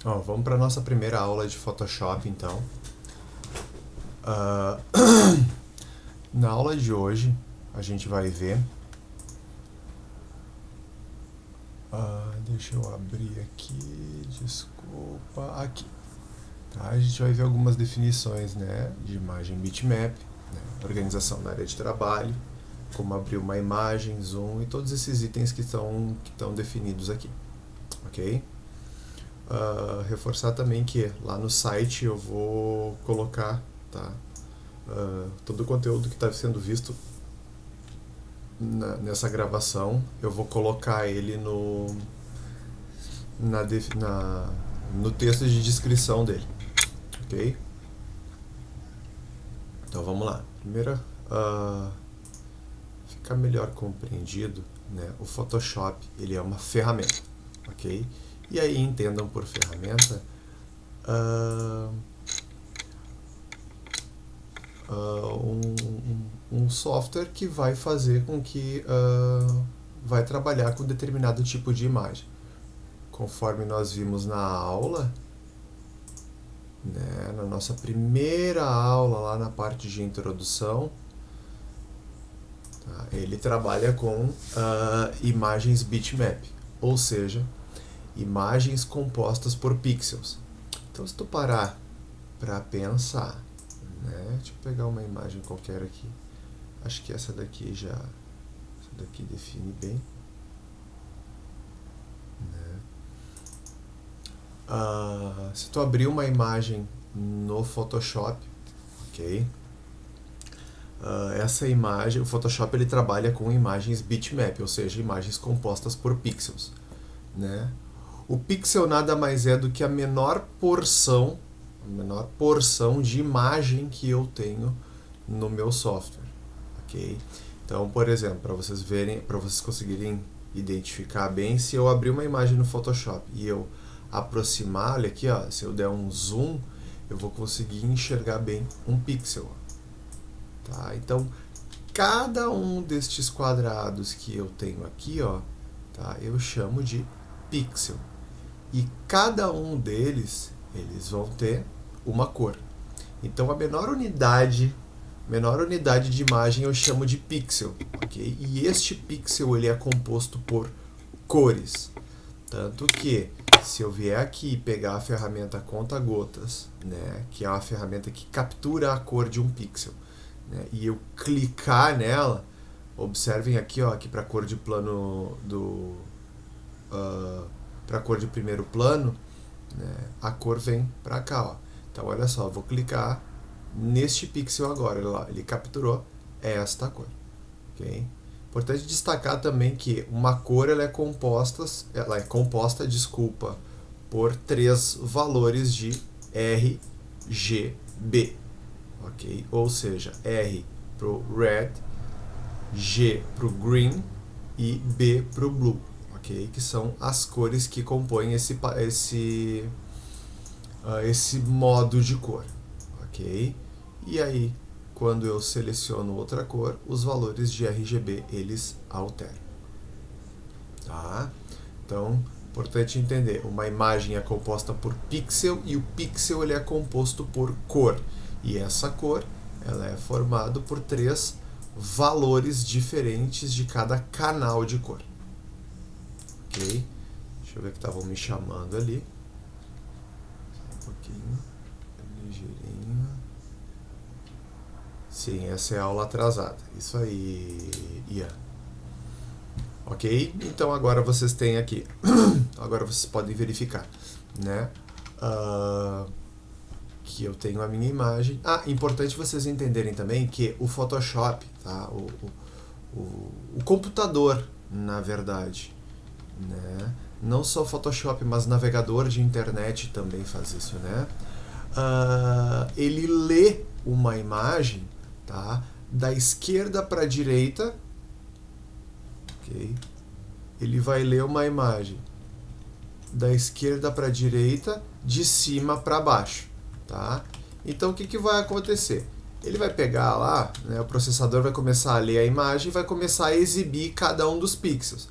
Ó, vamos para nossa primeira aula de Photoshop, então. Ah, na aula de hoje, a gente vai ver... deixa eu abrir aqui, desculpa, aqui. Tá, a gente vai ver algumas definições, né, de imagem bitmap, né, organização da área de trabalho, como abrir uma imagem, zoom e todos esses itens que estão definidos aqui, ok? Reforçar também que lá no site eu vou colocar, tá, todo o conteúdo que está sendo visto nessa gravação, eu vou colocar ele no texto de descrição dele, ok? Então vamos lá. Primeiro, ficar melhor compreendido, né? O Photoshop ele é uma ferramenta, ok? E aí entendam por ferramenta um software que vai fazer com que vai trabalhar com determinado tipo de imagem. Conforme nós vimos na aula, né, na nossa primeira aula, lá na parte de introdução, tá, ele trabalha com imagens bitmap, ou seja, imagens compostas por pixels. Então, se tu parar para pensar, né, deixa eu pegar uma imagem qualquer aqui, acho que essa daqui define bem. Se tu abrir uma imagem no Photoshop, ok? Essa imagem, o Photoshop ele trabalha com imagens bitmap, ou seja, imagens compostas por pixels, né? O pixel nada mais é do que a menor porção de imagem que eu tenho no meu software, ok? Então, por exemplo, para vocês verem, para vocês conseguirem identificar bem, se eu abrir uma imagem no Photoshop e eu aproximar, olha aqui, ó, se eu der um zoom, eu vou conseguir enxergar bem um pixel. Tá? Então, cada um destes quadrados que eu tenho aqui, ó, tá, eu chamo de pixel. E cada um deles, eles vão ter uma cor. Então, a menor unidade de imagem eu chamo de pixel, ok? E este pixel ele é composto por cores. Tanto que, se eu vier aqui e pegar a ferramenta conta-gotas, né, que é uma ferramenta que captura a cor de um pixel, né, e eu clicar nela, observem aqui, ó, aqui para a cor de plano para a cor de primeiro plano, né, a cor vem para cá, ó. Então olha só, eu vou clicar neste pixel agora, ele capturou esta cor, ok? Importante destacar também que uma cor ela é composta, por 3 valores de RGB, ok? Ou seja, R para o red, G para o green e B para o blue, ok? Que são as cores que compõem esse modo de cor, ok? E aí, quando eu seleciono outra cor, os valores de RGB eles alteram. Tá? Então, importante entender, uma imagem é composta por pixel e o pixel ele é composto por cor. E essa cor ela é formada por 3 valores diferentes de cada canal de cor. Ok? Deixa eu ver que estavam me chamando ali. Um pouquinho. Ligeirinho. Sim, essa é a aula atrasada. Isso aí, Ian. Ok? Então agora vocês têm aqui. Agora vocês podem verificar, né? Que eu tenho a minha imagem. Importante vocês entenderem também que o Photoshop, tá? O computador, na verdade, né? Não só o Photoshop, mas navegador de internet também faz isso, né? Ele lê uma imagem, tá, da esquerda para a direita, ok? Ele vai ler uma imagem da esquerda para a direita, de cima para baixo, tá? Então o que vai acontecer? Ele vai pegar lá, né, o processador vai começar a ler a imagem e vai começar a exibir cada um dos pixels.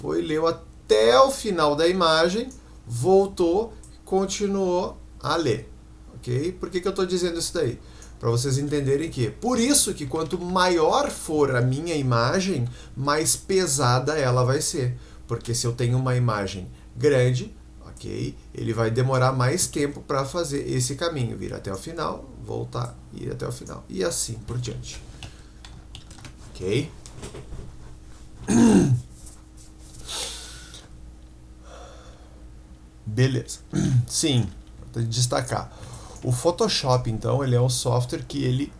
Leu até o final da imagem, voltou, continuou a ler, ok? Por que eu estou dizendo isso daí? Para vocês entenderem que, por isso que quanto maior for a minha imagem, mais pesada ela vai ser. Porque se eu tenho uma imagem grande, ok? Ele vai demorar mais tempo para fazer esse caminho, vir até o final, voltar, ir até o final, e assim por diante. Ok? Beleza. Sim, vou destacar. O Photoshop, então, ele é um software que ele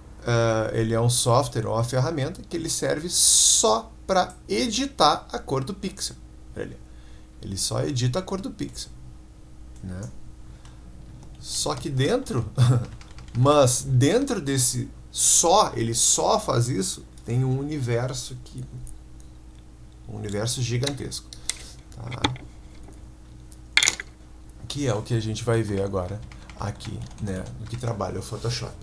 é um software ou uma ferramenta que ele serve só para editar a cor do pixel. Ele só edita a cor do pixel, né? Só que mas dentro desse ele só faz isso, tem um universo gigantesco, tá? Que é o que a gente vai ver agora aqui, né, no que trabalha o Photoshop.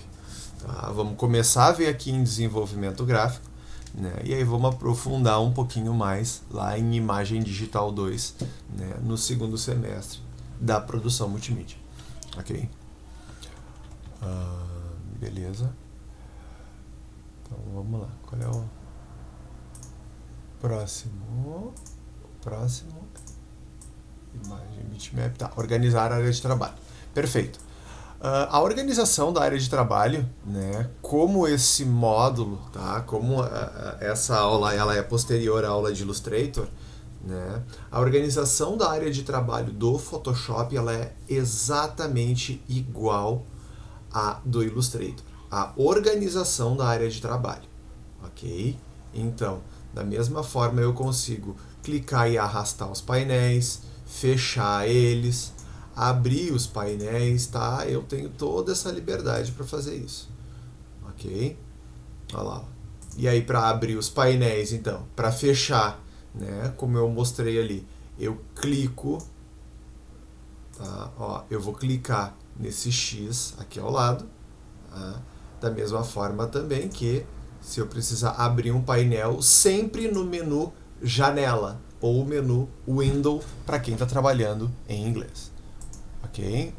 Tá? Vamos começar a ver aqui em desenvolvimento gráfico, né, e aí vamos aprofundar um pouquinho mais lá em Imagem Digital 2, né, no segundo semestre da produção multimídia. Ok? Beleza. Então vamos lá. Qual é o próximo? Imagem bitmap. Tá, organizar a área de trabalho. Perfeito. A organização da área de trabalho, né, como esse módulo, tá, como essa aula ela é posterior à aula de Illustrator, né, a organização da área de trabalho do Photoshop ela é exatamente igual à do Illustrator. A organização da área de trabalho, ok? Então, da mesma forma eu consigo clicar e arrastar os painéis, fechar eles, abrir os painéis, tá? Eu tenho toda essa liberdade para fazer isso, ok? Olha lá. E aí para abrir os painéis, então, para fechar, né? Como eu mostrei ali, eu clico, tá? Ó, eu vou clicar nesse X aqui ao lado, tá? Da mesma forma também que se eu precisar abrir um painel, sempre no menu Janela ou o menu Window para quem está trabalhando em inglês. Ok?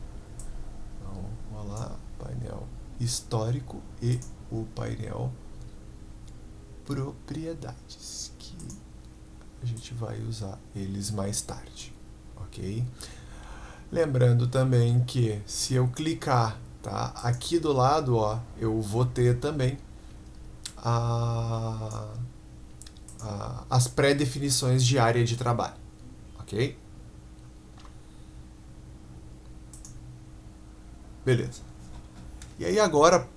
Então, vamos lá, painel histórico e o painel propriedades, que a gente vai usar eles mais tarde. Ok? Lembrando também que se eu clicar, tá, aqui do lado, ó, eu vou ter também as pré-definições de área de trabalho, ok? Beleza. E aí agora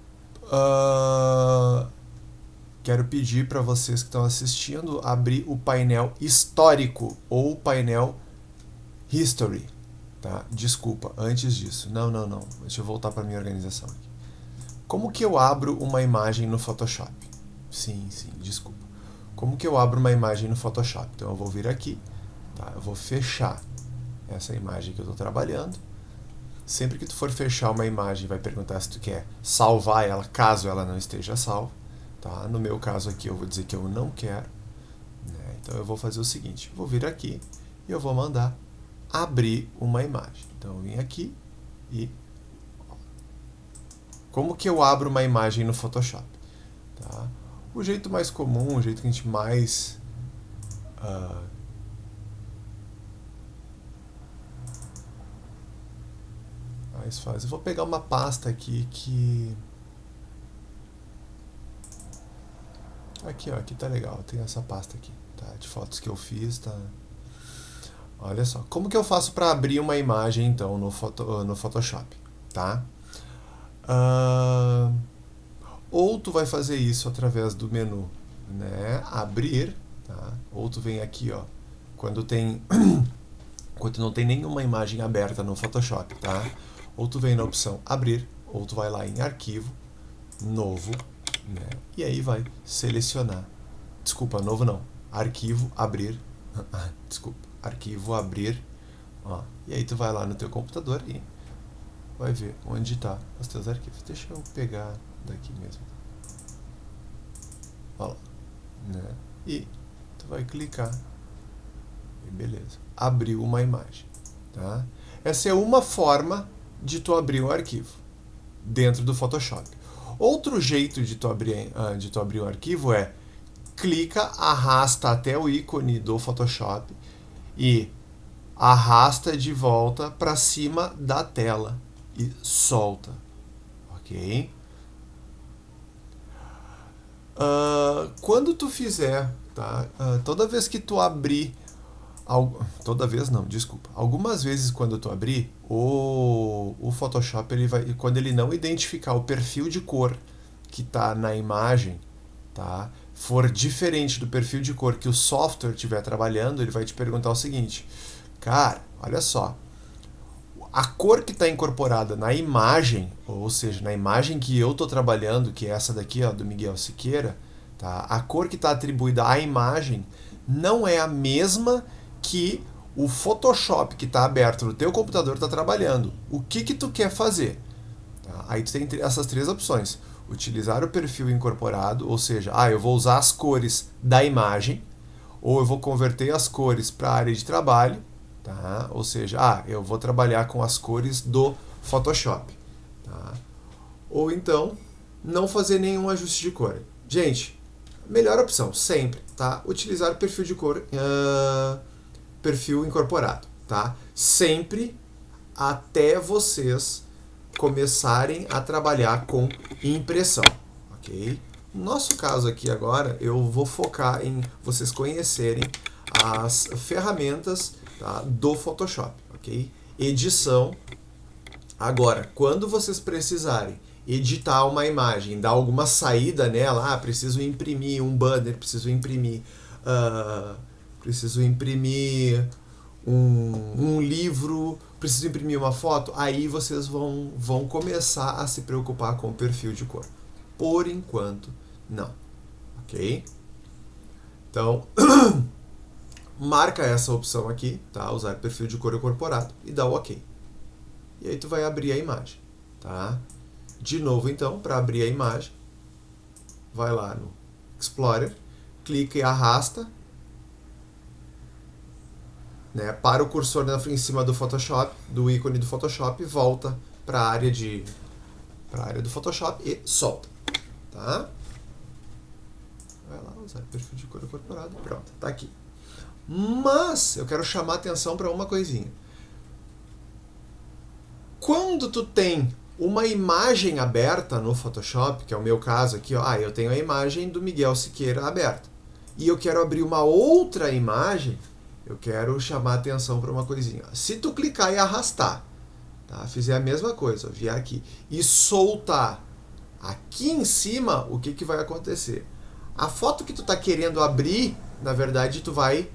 quero pedir para vocês que estão assistindo abrir o painel histórico ou painel history, tá? Desculpa, antes disso. Não. Deixa eu voltar para minha organização aqui. Como que eu abro uma imagem no Photoshop? Sim, desculpa. Como que eu abro uma imagem no Photoshop? Então eu vou vir aqui, tá? Eu vou fechar essa imagem que eu estou trabalhando. Sempre que tu for fechar uma imagem, vai perguntar se tu quer salvar ela, caso ela não esteja salva. Tá? No meu caso aqui, eu vou dizer que eu não quero. Né? Então eu vou fazer o seguinte, vou vir aqui e eu vou mandar abrir uma imagem. Então eu vim aqui e... Como que eu abro uma imagem no Photoshop? Tá? O jeito mais comum, o jeito que a gente mais faz. Eu vou pegar uma pasta aqui que... Aqui, ó, aqui tá legal. Tem essa pasta aqui, tá? De fotos que eu fiz, tá? Olha só. Como que eu faço para abrir uma imagem, então, no Photoshop, tá? Ou tu vai fazer isso através do menu, né? Abrir, tá? Ou tu vem aqui, ó, quando não tem nenhuma imagem aberta no Photoshop, tá? Ou tu vem na opção abrir, ou tu vai lá em arquivo, novo, né? E aí vai selecionar. Desculpa, novo não. Arquivo, abrir. Desculpa. Arquivo, abrir. Ó. E aí tu vai lá no teu computador e vai ver onde está os teus arquivos. Deixa eu pegar daqui mesmo. Ó lá, né? E tu vai clicar. E beleza. Abriu uma imagem, tá? Essa é uma forma de tu abrir um arquivo dentro do Photoshop. Outro jeito de tu abrir um arquivo é clica, arrasta até o ícone do Photoshop e arrasta de volta para cima da tela e solta, ok? Quando tu fizer, tá? Toda vez que tu abrir, toda vez não, desculpa. Algumas vezes quando tu abrir, o Photoshop quando ele não identificar o perfil de cor que está na imagem, tá? For diferente do perfil de cor que o software estiver trabalhando, ele vai te perguntar o seguinte: cara, olha só, a cor que está incorporada na imagem, ou seja, na imagem que eu estou trabalhando, que é essa daqui, ó, do Miguel Siqueira, tá? A cor que está atribuída à imagem não é a mesma que o Photoshop que está aberto no teu computador está trabalhando. O que tu quer fazer? Tá? Aí tu tem essas três opções. Utilizar o perfil incorporado, ou seja, eu vou usar as cores da imagem, ou eu vou converter as cores para a área de trabalho, tá? Ou seja, eu vou trabalhar com as cores do Photoshop. Tá? Ou então, não fazer nenhum ajuste de cor. Gente, melhor opção, sempre, tá? Utilizar o perfil de cor, perfil incorporado, tá? Sempre até vocês começarem a trabalhar com impressão, ok? No nosso caso aqui agora, eu vou focar em vocês conhecerem as ferramentas, tá, do Photoshop, ok? Edição. Agora, quando vocês precisarem editar uma imagem, dar alguma saída nela, preciso imprimir um banner, preciso imprimir um livro, preciso imprimir uma foto, aí vocês vão começar a se preocupar com o perfil de cor. Por enquanto, não. Ok? Então, marca essa opção aqui, tá? Usar perfil de cor incorporado e dá o OK. E aí tu vai abrir a imagem, tá? De novo, então, para abrir a imagem, vai lá no Explorer, clica e arrasta, né, para o cursor em cima do Photoshop, do ícone do Photoshop, volta para a área do Photoshop e solta, tá? Vai lá, usar perfil de cor incorporado, pronto, tá aqui. Mas eu quero chamar a atenção para uma coisinha. Quando tu tem uma imagem aberta no Photoshop, que é o meu caso aqui, ó, eu tenho a imagem do Miguel Siqueira aberta, e eu quero abrir uma outra imagem, eu quero chamar a atenção para uma coisinha. Se tu clicar e arrastar, tá? Fizer a mesma coisa, vier aqui e soltar aqui em cima, o que vai acontecer? A foto que tu tá querendo abrir, na verdade, tu vai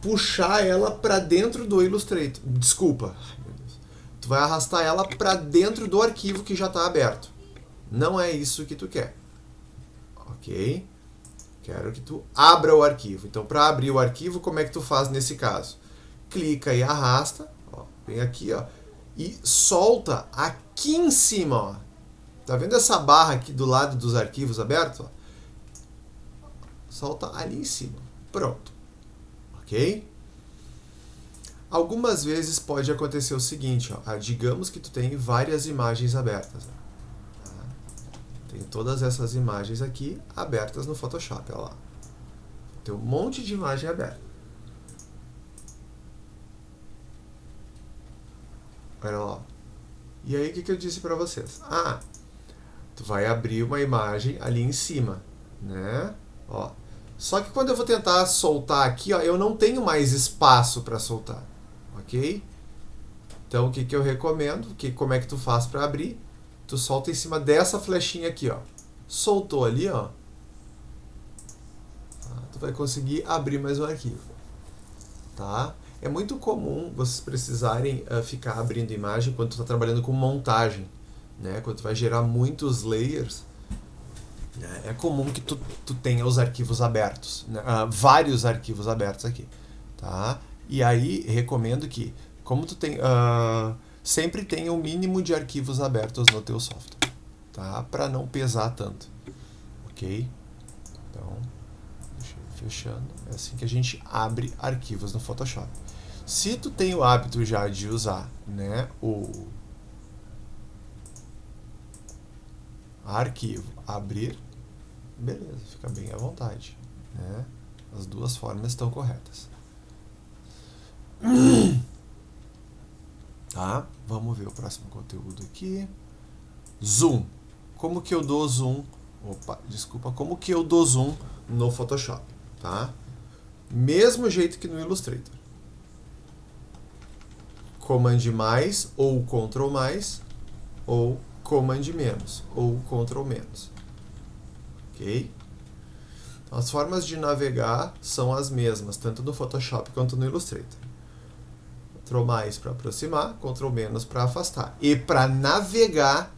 puxar ela para dentro do Illustrator. Desculpa. Tu vai arrastar ela para dentro do arquivo que já está aberto. Não é isso que tu quer. Ok? Quero que tu abra o arquivo. Então, para abrir o arquivo, como é que tu faz nesse caso? Clica e arrasta. Ó, vem aqui, ó, e solta aqui em cima. Ó. Tá vendo essa barra aqui do lado dos arquivos abertos? Ó? Solta ali em cima. Pronto. Ok? Algumas vezes pode acontecer o seguinte, ó, digamos que tu tem várias imagens abertas. Tá? Tem todas essas imagens aqui abertas no Photoshop, olha lá. Tem um monte de imagem aberta. Olha lá. E aí o que eu disse para vocês? Tu vai abrir uma imagem ali em cima, né? Ó. Só que quando eu vou tentar soltar aqui, ó, eu não tenho mais espaço para soltar. Ok? Então, o que eu recomendo? Como é que tu faz para abrir? Tu solta em cima dessa flechinha aqui, ó. Soltou ali, ó. Tu vai conseguir abrir mais um arquivo. Tá? É muito comum vocês precisarem ficar abrindo imagem quando tu está trabalhando com montagem, né? Quando tu vai gerar muitos layers, né? É comum que tu tenha os arquivos abertos, né? Vários arquivos abertos aqui, tá? E aí, recomendo que, como tu tem, sempre tenha um mínimo de arquivos abertos no teu software, tá? Para não pesar tanto, ok? Então, deixa eu ir fechando. É assim que a gente abre arquivos no Photoshop. Se tu tem o hábito já de usar, né, o arquivo abrir, beleza, fica bem à vontade, né? As duas formas estão corretas. Tá? Vamos ver o próximo conteúdo aqui. Zoom. Como que eu dou zoom? Opa, desculpa. Como que eu dou zoom no Photoshop? Tá? Mesmo jeito que no Illustrator. Command mais ou Ctrl mais ou Command menos ou Ctrl menos. Ok? Então, as formas de navegar são as mesmas, tanto no Photoshop quanto no Illustrator. Ctrl mais para aproximar, Ctrl menos para afastar. E para navegar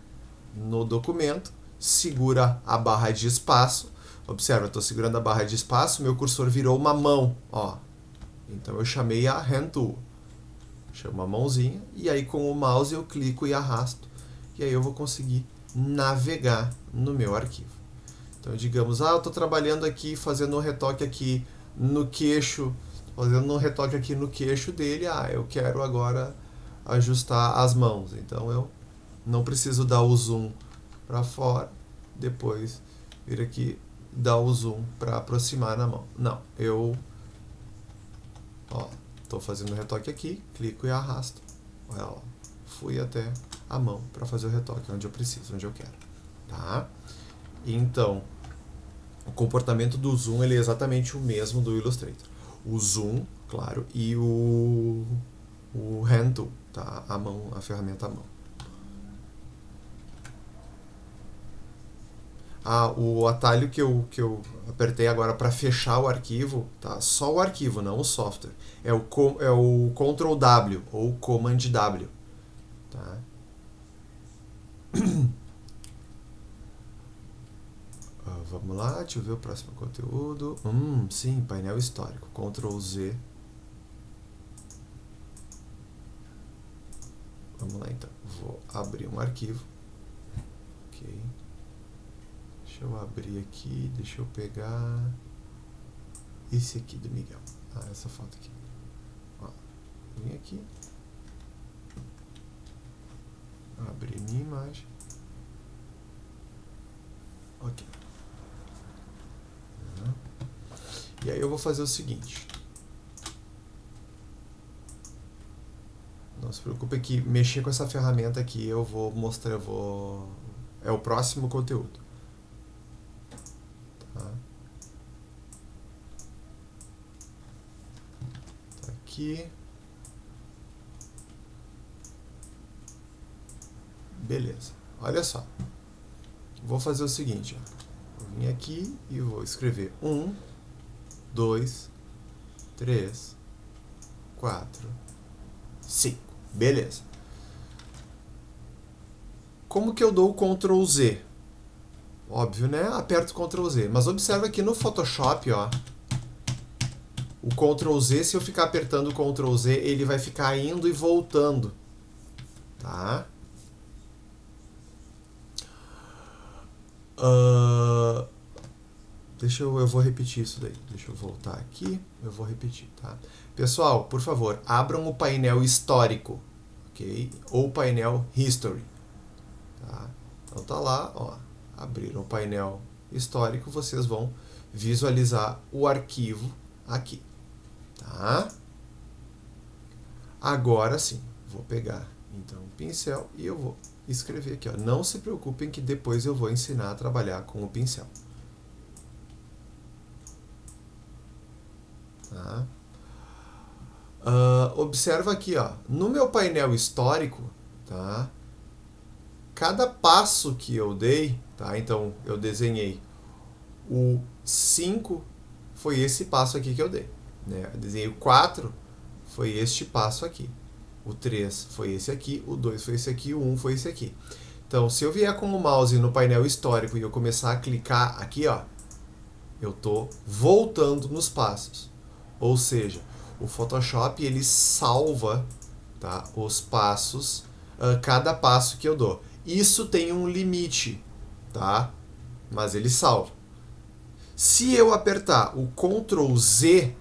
no documento, segura a barra de espaço. Observa, eu estou segurando a barra de espaço, meu cursor virou uma mão. Ó. Então eu chamei a Hand Tool. Chamo a mãozinha e aí com o mouse eu clico e arrasto. E aí eu vou conseguir navegar no meu arquivo. Então digamos, eu estou trabalhando aqui, fazendo um retoque aqui no queixo, fazendo um retoque aqui no queixo dele. Eu quero agora ajustar as mãos. Então eu não preciso dar o zoom para fora, depois vir aqui dar o zoom para aproximar na mão. Não, eu estou fazendo o retoque aqui, clico e arrasto. Olha lá, fui até a mão para fazer o retoque onde eu preciso, onde eu quero. Tá? Então, o comportamento do zoom ele é exatamente o mesmo do Illustrator. O zoom, claro, e o Hand Tool, tá? A mão, a ferramenta à mão. O atalho que eu apertei agora para fechar o arquivo, tá? Só o arquivo, não o software. É o Ctrl W ou Command W. Tá? Vamos lá, deixa eu ver o próximo conteúdo. Sim, painel histórico. Ctrl Z. Vamos lá então. Vou abrir um arquivo. Ok. Deixa eu abrir aqui, deixa eu pegar esse aqui do Miguel. Essa foto aqui. Vim aqui. Abrir minha imagem. Ok. E aí eu vou fazer o seguinte. Não se preocupe que mexer com essa ferramenta aqui eu vou mostrar, é o próximo conteúdo. Tá aqui. Beleza. Olha só. Vou fazer o seguinte, vou vir aqui e vou escrever 1, 2, 3, 4, 5. Beleza. Como que eu dou o Ctrl Z? Óbvio, né? Aperto o Ctrl Z. Mas observa que no Photoshop, ó, o Ctrl Z, se eu ficar apertando o Ctrl Z, ele vai ficar indo e voltando. Tá? Eu vou repetir isso daí. Deixa eu voltar aqui. Eu vou repetir, tá? Pessoal, por favor, abram o painel histórico, ok? Ou painel history. Tá? Então tá lá, ó. Abriram o painel histórico, vocês vão visualizar o arquivo aqui, tá? Agora sim, vou pegar então o pincel e eu vou escrever aqui, ó. Não se preocupem que depois eu vou ensinar a trabalhar com o pincel. Tá? Observa aqui, ó, no meu painel histórico, tá? Cada passo que eu dei, tá? Então eu desenhei o 5, foi esse passo aqui que eu dei, né? Eu desenhei o 4, foi este passo aqui. O 3 foi esse aqui, o 2 foi esse aqui, o 1 foi esse aqui. Então, se eu vier com o mouse no painel histórico e eu começar a clicar aqui, ó, eu tô voltando nos passos. Ou seja, o Photoshop ele salva, tá, os passos, cada passo que eu dou. Isso tem um limite, tá? Mas ele salva. Se eu apertar o Ctrl Z,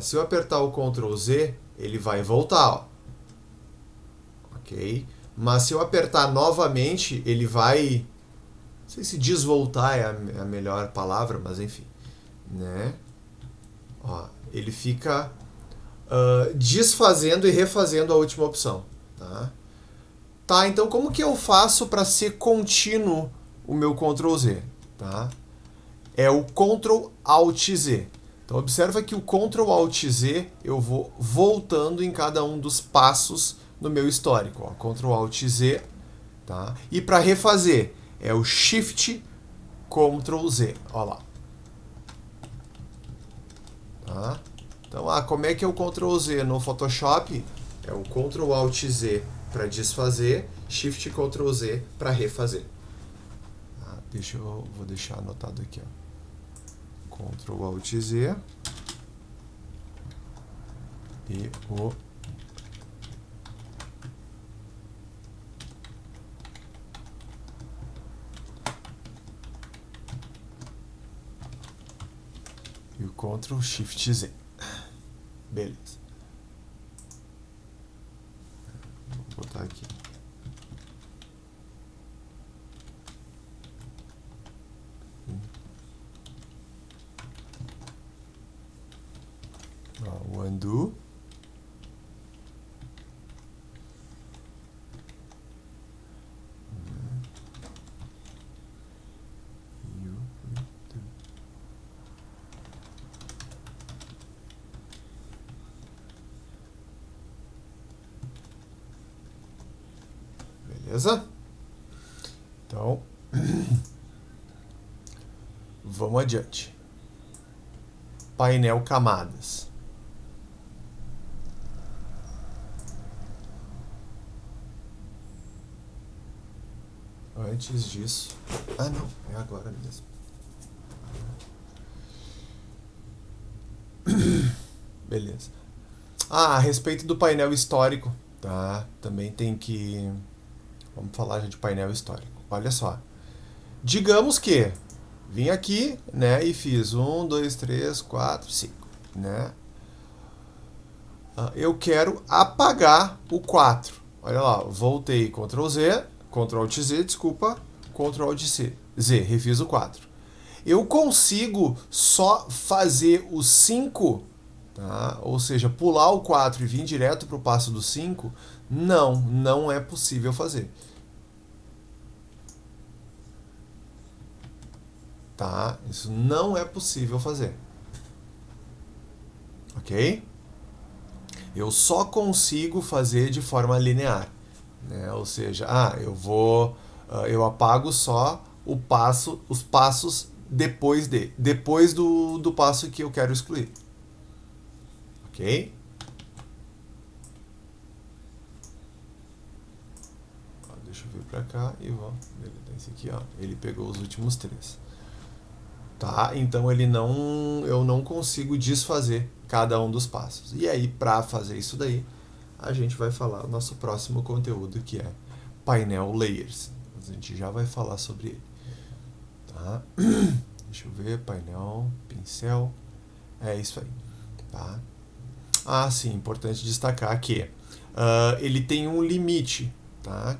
Se eu apertar o Ctrl Z, ele vai voltar, ó. Ok? Mas se eu apertar novamente, ele vai... Não sei se desvoltar é a melhor palavra, mas enfim. Né? Ó, ele fica desfazendo e refazendo a última opção. Tá, então como que eu faço para ser contínuo o meu Ctrl Z? Tá? É o Ctrl Alt Z. Então observa que o Ctrl Alt Z eu vou voltando em cada um dos passos no meu histórico. Ó, Ctrl Alt Z. Tá? E para refazer é o Shift Ctrl Z. Ó lá. Tá? Então, como é que é o Ctrl Z no Photoshop? É o Ctrl Alt Z para desfazer, Shift Ctrl Z para refazer. Vou deixar anotado aqui, ó. Ctrl Alt Z e o Ctrl Shift Z. Beleza. Vou botar aqui. Ó, o undo. Beleza? Então, vamos adiante. Painel camadas. Antes disso... não, é agora mesmo. Beleza. A respeito do painel histórico, tá? Também tem que... Vamos falar já de painel histórico. Olha só. Digamos que vim aqui, né, e fiz 1, 2, 3, 4, 5, né? Eu quero apagar o 4. Olha lá, voltei Ctrl Z, Ctrl Alt Z, desculpa, Ctrl Alt Z, refiz o 4. Eu consigo só fazer o 5, tá? Ou seja, pular o 4 e vir direto para o passo do 5? Não é possível fazer. Tá? Isso não é possível fazer. Ok? Eu só consigo fazer de forma linear, né? Ou seja, eu apago só os passos depois do passo que eu quero excluir. Ok? Deixa eu vir para cá e vou. Esse aqui, ó, ele pegou os últimos 3. Tá? Então eu não consigo desfazer cada um dos passos. E aí, para fazer isso daí, a gente vai falar o nosso próximo conteúdo, que é painel layers. A gente já vai falar sobre ele. Tá? Deixa eu ver, painel, pincel. É isso aí. Tá? Sim, importante destacar que ele tem um limite. Tá?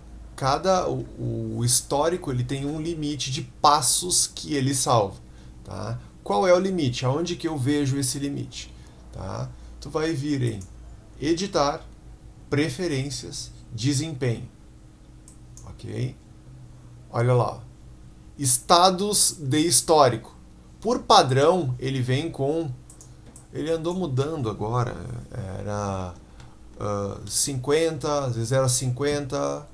O histórico ele tem um limite de passos que ele salva. Tá? Qual é o limite? Aonde que eu vejo esse limite? Tá? Tu vai vir em editar, preferências, desempenho. Ok? Olha lá. Estados de histórico. Por padrão, ele vem com... Ele andou mudando agora. Era 50, às vezes era 50,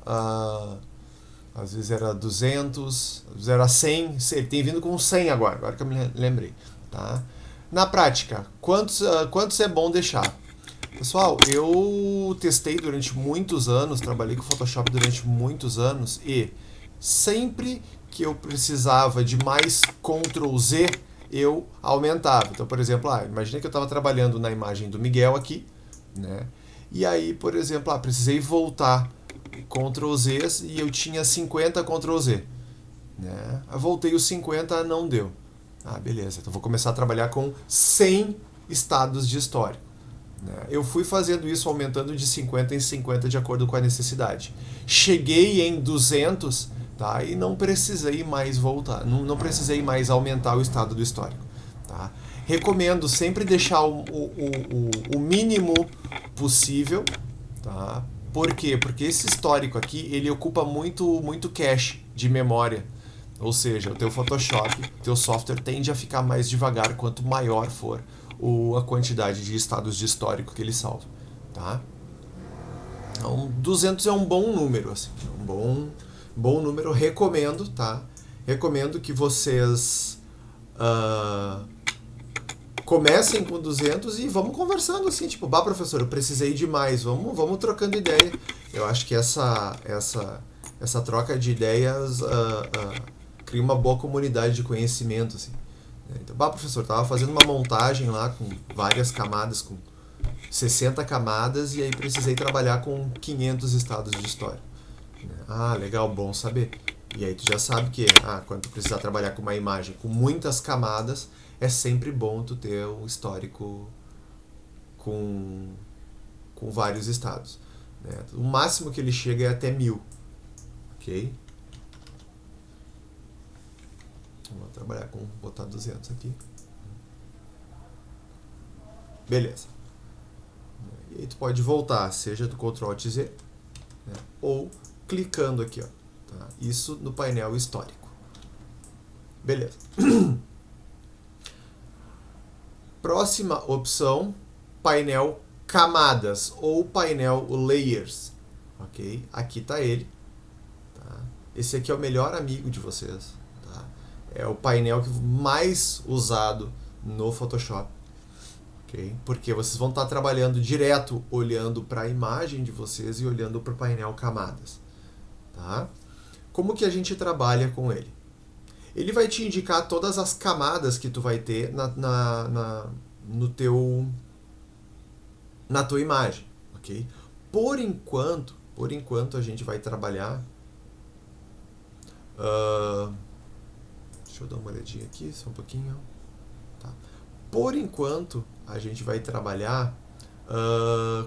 às vezes era 200, às vezes era 100. Ele tem vindo com 100 agora que eu me lembrei. Tá? Na prática, quantos é bom deixar? Pessoal, eu testei durante muitos anos, trabalhei com Photoshop durante muitos anos e sempre que eu precisava de mais Ctrl Z, eu aumentava. Então, por exemplo, imagina que eu estava trabalhando na imagem do Miguel aqui, né? E aí, por exemplo, precisei voltar Ctrl Z e eu tinha 50 Ctrl Z, né? Eu voltei os 50, não deu. Beleza, então vou começar a trabalhar com 100 estados de histórico. Né? Eu fui fazendo isso, aumentando de 50 em 50 de acordo com a necessidade. Cheguei em 200, tá? E não precisei mais voltar, não precisei mais aumentar o estado do histórico. Tá? Recomendo sempre deixar o mínimo possível. Tá? Por quê? Porque esse histórico aqui, ele ocupa muito cache de memória. Ou seja, o teu Photoshop, teu software tende a ficar mais devagar quanto maior for a quantidade de estados de histórico que ele salva. Tá? Então, 200 é um bom número. Assim, um bom número. Recomendo, tá? Recomendo que vocês comecem com 200 e vamos conversando assim, tipo, bah, professor, eu precisei de mais, vamos trocando ideia. Eu acho que essa troca de ideias cria uma boa comunidade de conhecimento, assim. Então, bah, professor, tava fazendo uma montagem lá com várias camadas, com 60 camadas, e aí precisei trabalhar com 500 estados de história. Ah, legal, bom saber. E aí tu já sabe que quando tu precisar trabalhar com uma imagem com muitas camadas, é sempre bom tu ter um histórico com vários estados. Né? O máximo que ele chega é até 1000. Ok? Vamos trabalhar com, botar 200 aqui. Beleza. E aí tu pode voltar, seja do Ctrl Alt Z, né? Ou clicando aqui, ó. Tá? Isso no painel histórico. Beleza. Próxima opção, painel camadas ou painel layers. Ok? Aqui está ele. Tá? Esse aqui é o melhor amigo de vocês. Tá? É o painel mais usado no Photoshop. Okay? Porque vocês vão estar trabalhando direto olhando para a imagem de vocês e olhando para o painel camadas. Tá? Como que a gente trabalha com ele? Ele vai te indicar todas as camadas que tu vai ter na tua imagem, ok? Por enquanto a gente vai trabalhar. Deixa eu dar uma olhadinha aqui, só um pouquinho. Tá. Por enquanto a gente vai trabalhar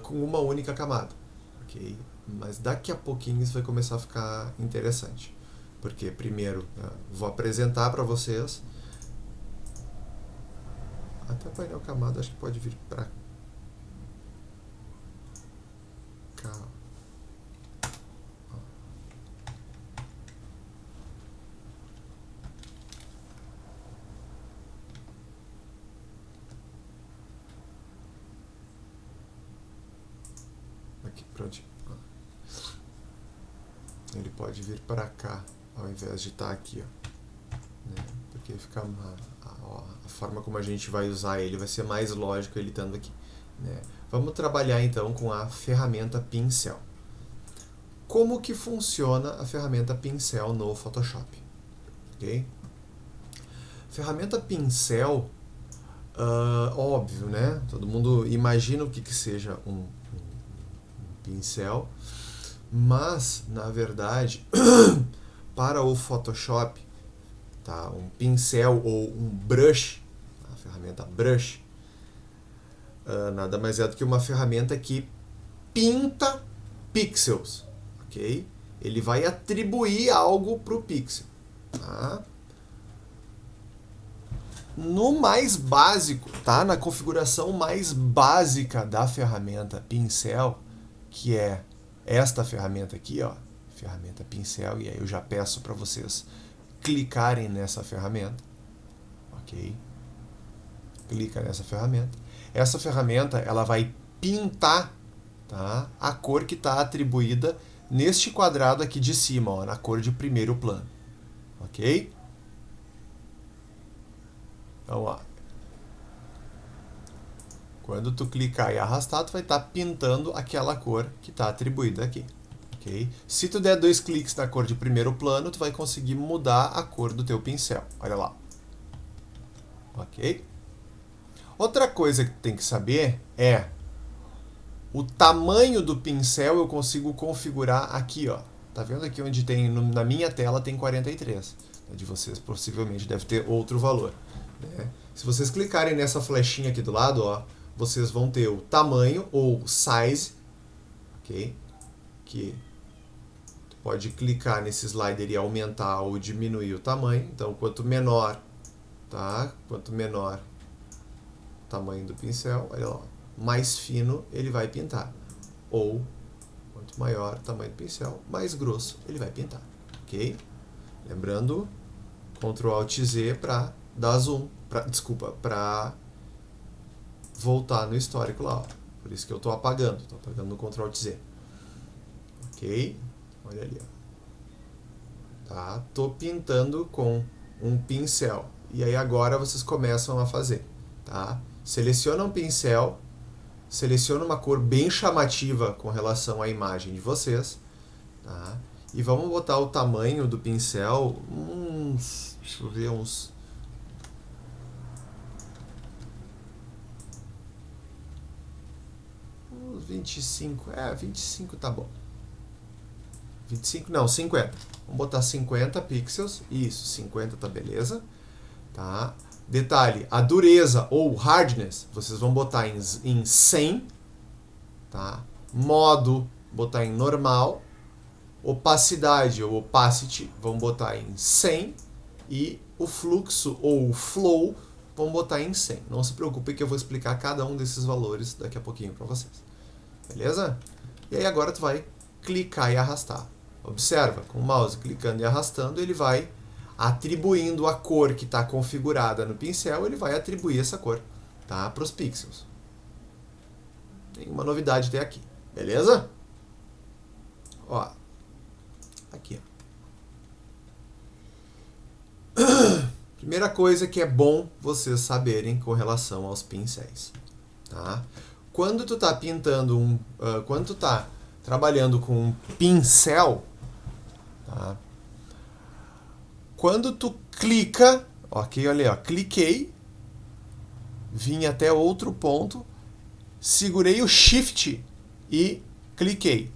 com uma única camada, ok? Mas daqui a pouquinho isso vai começar a ficar interessante. Porque primeiro vou apresentar para vocês. Até o painel camada acho que pode vir para cá. Aqui, pronto. Ele pode vir para cá ao invés de estar aqui, ó. Né? Porque fica a forma como a gente vai usar ele vai ser mais lógico ele estando aqui. Né? Vamos trabalhar então com a ferramenta pincel. Como que funciona a ferramenta pincel no Photoshop? Okay? Ferramenta pincel, óbvio, né? Todo mundo imagina o que seja um pincel, mas na verdade para o Photoshop, tá? Um pincel ou um brush, a ferramenta brush, nada mais é do que uma ferramenta que pinta pixels, ok? Ele vai atribuir algo para o pixel. Tá? No mais básico, tá? Na configuração mais básica da ferramenta pincel, que é esta ferramenta aqui, ó, ferramenta pincel, e aí eu já peço para vocês clicarem nessa ferramenta, ok? Clica nessa ferramenta. Essa ferramenta ela vai pintar, tá, a cor que está atribuída neste quadrado aqui de cima, ó, na cor de primeiro plano, ok? Então, ó, quando tu clicar e arrastar, tu vai estar pintando aquela cor que está atribuída aqui. Okay? Se tu der 2 cliques na cor de primeiro plano, tu vai conseguir mudar a cor do teu pincel. Olha lá. Ok? Outra coisa que tu tem que saber é o tamanho do pincel eu consigo configurar aqui, ó. Tá vendo aqui onde tem, na minha tela tem 43. De vocês possivelmente deve ter outro valor. Né? Se vocês clicarem nessa flechinha aqui do lado, ó, vocês vão ter o tamanho ou size, ok? Que tu pode clicar nesse slider e aumentar ou diminuir o tamanho. Então, quanto menor, tá? Quanto menor o tamanho do pincel, olha lá, mais fino ele vai pintar. Ou, quanto maior o tamanho do pincel, mais grosso ele vai pintar, ok? Lembrando, Ctrl Alt Z para dar zoom, para voltar no histórico lá, ó. Por isso que eu estou apagando no Ctrl Alt Z. Ok? Olha ali, ó. Tá? Tô pintando com um pincel. E aí agora vocês começam a fazer, tá? Seleciona um pincel, seleciona uma cor bem chamativa com relação à imagem de vocês, tá? E vamos botar o tamanho do pincel, deixa eu ver, uns 25, 25 tá bom. 25 não, 50. Vamos botar 50 pixels, isso, 50 tá beleza, tá? Detalhe, a dureza ou hardness, vocês vão botar em 100, tá? Modo, botar em normal. Opacidade ou opacity, vamos botar em 100. E o fluxo ou o flow, vamos botar em 100. Não se preocupe que eu vou explicar cada um desses valores daqui a pouquinho para vocês. Beleza? E aí agora tu vai clicar e arrastar. Observa, com o mouse clicando e arrastando, ele vai atribuindo a cor que está configurada no pincel, ele vai atribuir essa cor, tá, para os pixels. Nenhuma novidade até aqui. Beleza? Ó, aqui, ó. Primeira coisa que é bom vocês saberem com relação aos pincéis, tá? Quando tu tá pintando quando tu tá trabalhando com um pincel, tá? Quando tu clica, ok, olha, ó, cliquei, vim até outro ponto, segurei o Shift e cliquei.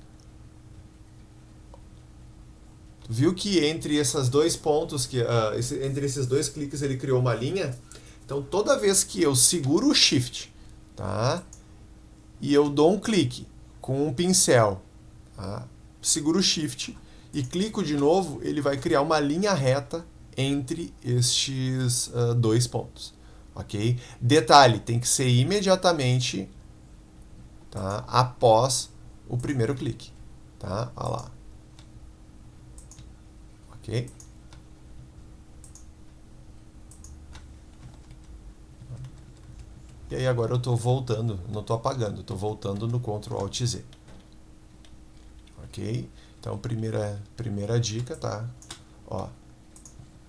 Viu que entre esses dois pontos, entre esses dois cliques ele criou uma linha? Então toda vez que eu seguro o Shift, tá? E eu dou um clique com um pincel, tá? Seguro o Shift e clico de novo, ele vai criar uma linha reta entre estes dois pontos, ok? Detalhe, tem que ser imediatamente, tá? Após o primeiro clique, tá? Olha lá. Ok? E aí agora eu estou voltando, não estou apagando, estou voltando no Ctrl Alt Z. Ok? Então, primeira dica, tá? Ó, o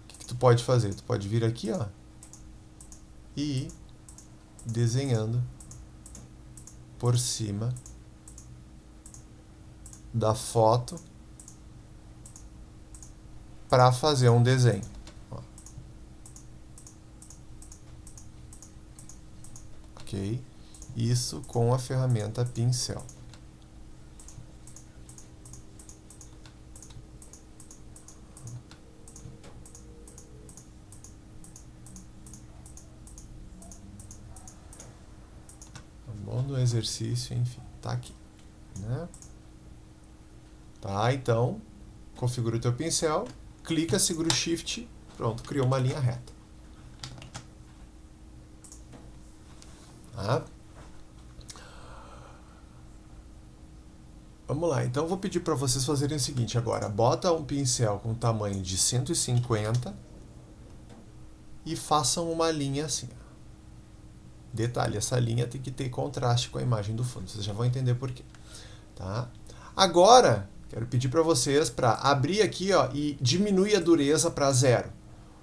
que tu pode fazer? Tu pode vir aqui, ó, e ir desenhando por cima da foto para fazer um desenho. Ó. Ok? Isso com a ferramenta pincel. No exercício, enfim, tá aqui, né? Tá, então, configura o teu pincel, clica, segura o Shift, pronto, criou uma linha reta. Tá? Vamos lá, então eu vou pedir para vocês fazerem o seguinte agora, bota um pincel com tamanho de 150 e façam uma linha assim. Detalhe, essa linha tem que ter contraste com a imagem do fundo, vocês já vão entender por quê. Tá? Agora, quero pedir para vocês para abrir aqui, ó, e diminuir a dureza para 0.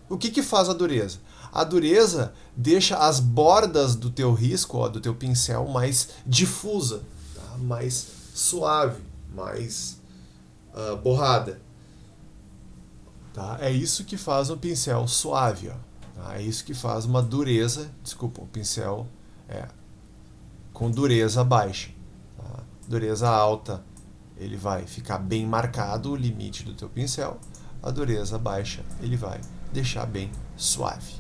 O que faz a dureza? A dureza deixa as bordas do teu risco, ó, do teu pincel, mais difusa, tá? Mais suave, mais borrada. Tá? É isso que faz um pincel suave, ó. Tá? É isso que faz uma dureza, desculpa, um pincel com dureza baixa. Tá? Dureza alta, ele vai ficar bem marcado o limite do teu pincel. A dureza baixa, ele vai deixar bem suave.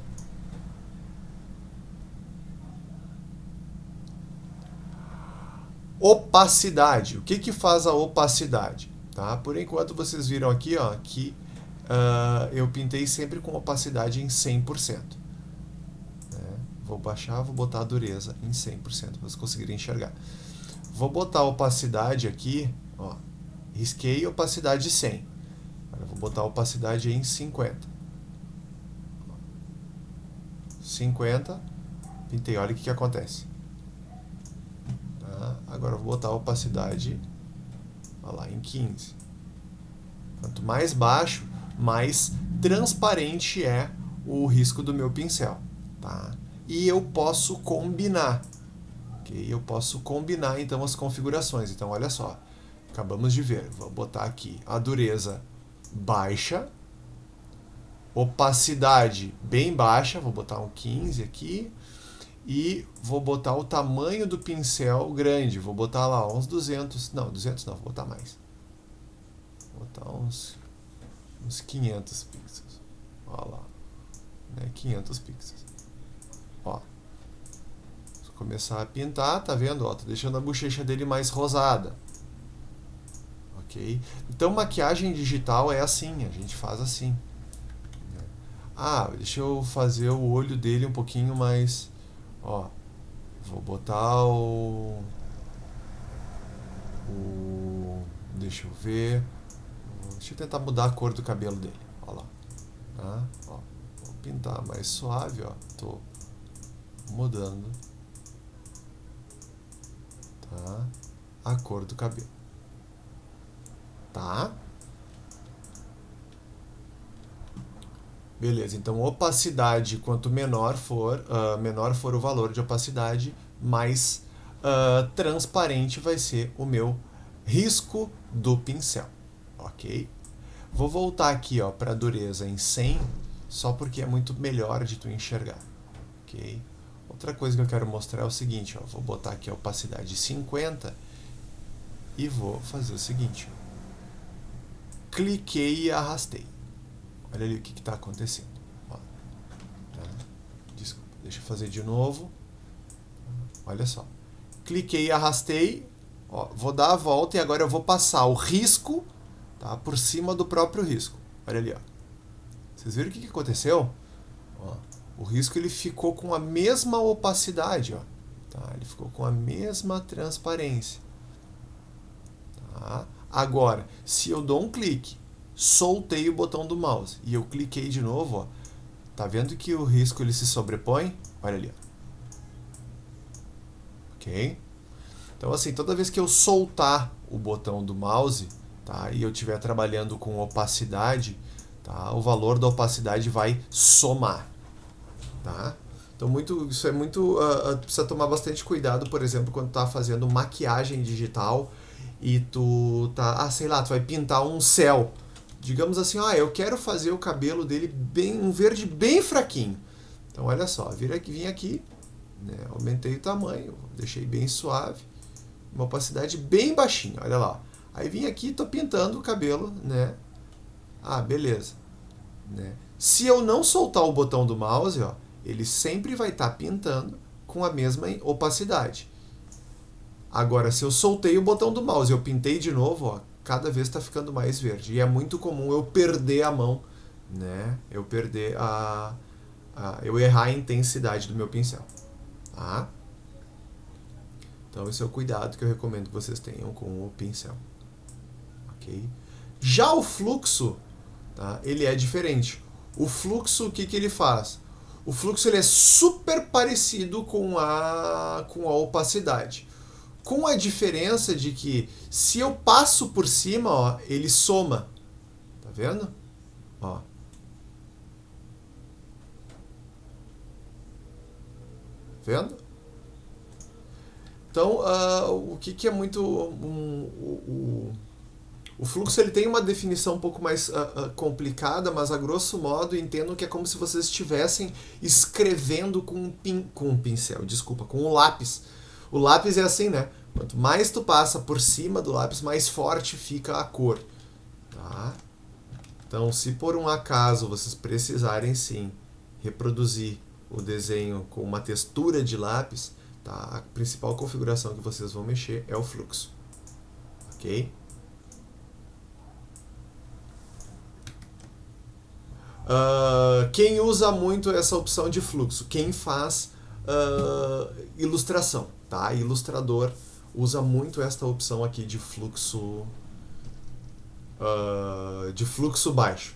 Opacidade. O que que faz a opacidade? Tá? Por enquanto vocês viram aqui, ó, que eu pintei sempre com opacidade em 100%. Né? Vou baixar, vou botar a dureza em 100%, para vocês conseguirem enxergar. Vou botar a opacidade aqui, ó, risquei opacidade 100. Agora vou botar a opacidade em 50. 50, pintei, olha o que acontece. Tá? Agora eu vou botar a opacidade, olha lá, em 15. Quanto mais baixo, mais transparente é o risco do meu pincel. Tá? E eu posso combinar. Okay? Eu posso combinar então as configurações. Então olha só, acabamos de ver. Vou botar aqui a dureza baixa, opacidade bem baixa, vou botar um 15 aqui, e vou botar o tamanho do pincel grande, vou botar lá uns 200, não, 200 não, vou botar mais. Vou botar uns 500 pixels. Ó lá, né, 500 pixels. Ó. Vou começar a pintar, tá vendo? Ó, tô deixando a bochecha dele mais rosada. OK? Então maquiagem digital é assim, a gente faz assim. Ah, deixa eu fazer o olho dele um pouquinho mais, ó, vou botar deixa eu ver, deixa eu tentar mudar a cor do cabelo dele, ó lá, tá? Ó, vou pintar mais suave, ó, tô mudando, tá? A cor do cabelo, tá? Beleza, então opacidade, quanto menor for o valor de opacidade, mais transparente vai ser o meu risco do pincel, ok? Vou voltar aqui para a dureza em 100, só porque é muito melhor de tu enxergar, ok? Outra coisa que eu quero mostrar é o seguinte, ó, vou botar aqui a opacidade 50 e vou fazer o seguinte, ó, cliquei e arrastei. Olha ali o que está acontecendo. Ó, tá? Desculpa, deixa eu fazer de novo. Olha só. Cliquei e arrastei. Ó, vou dar a volta e agora eu vou passar o risco, tá, por cima do próprio risco. Olha ali. Ó. Vocês viram o que aconteceu? Ó, o risco ele ficou com a mesma opacidade. Ó, tá? Ele ficou com a mesma transparência. Tá? Agora, se eu dou um clique, soltei o botão do mouse e eu cliquei de novo, ó, tá vendo que o risco ele se sobrepõe? Olha ali, ó. Ok? Então assim, toda vez que eu soltar o botão do mouse, tá, e eu estiver trabalhando com opacidade, tá, o valor da opacidade vai somar, tá? Então isso é muito, precisa tomar bastante cuidado, por exemplo, quando tá fazendo maquiagem digital e tu tá, sei lá, tu vai pintar um céu. Digamos assim, eu quero fazer o cabelo dele bem, um verde bem fraquinho. Então, olha só, vim aqui, né, aumentei o tamanho, deixei bem suave, uma opacidade bem baixinha, olha lá. Aí vim aqui e tô pintando o cabelo, né? Beleza. Né? Se eu não soltar o botão do mouse, ó, ele sempre vai estar pintando com a mesma opacidade. Agora, se eu soltei o botão do mouse e eu pintei de novo, ó, cada vez está ficando mais verde. E é muito comum eu perder a mão, né? Eu perder eu errar a intensidade do meu pincel. Tá? Então esse é o cuidado que eu recomendo que vocês tenham com o pincel. Ok? Já o fluxo, tá? Ele é diferente. O fluxo, o que ele faz? O fluxo ele é super parecido com a opacidade. Com a diferença de que se eu passo por cima, ó, ele soma. Tá vendo? Ó. Vendo? Então, o que é muito... o fluxo ele tem uma definição um pouco mais complicada, mas a grosso modo entendo que é como se vocês estivessem escrevendo com um pincel, desculpa, com um lápis. O lápis é assim, né? Quanto mais tu passa por cima do lápis, mais forte fica a cor. Tá? Então, se por um acaso vocês precisarem sim reproduzir o desenho com uma textura de lápis, Tá? A principal configuração que vocês vão mexer é o fluxo. Ok? Quem usa muito essa opção de fluxo? Quem faz ilustração, tá? Ilustrador usa muito esta opção aqui de fluxo baixo,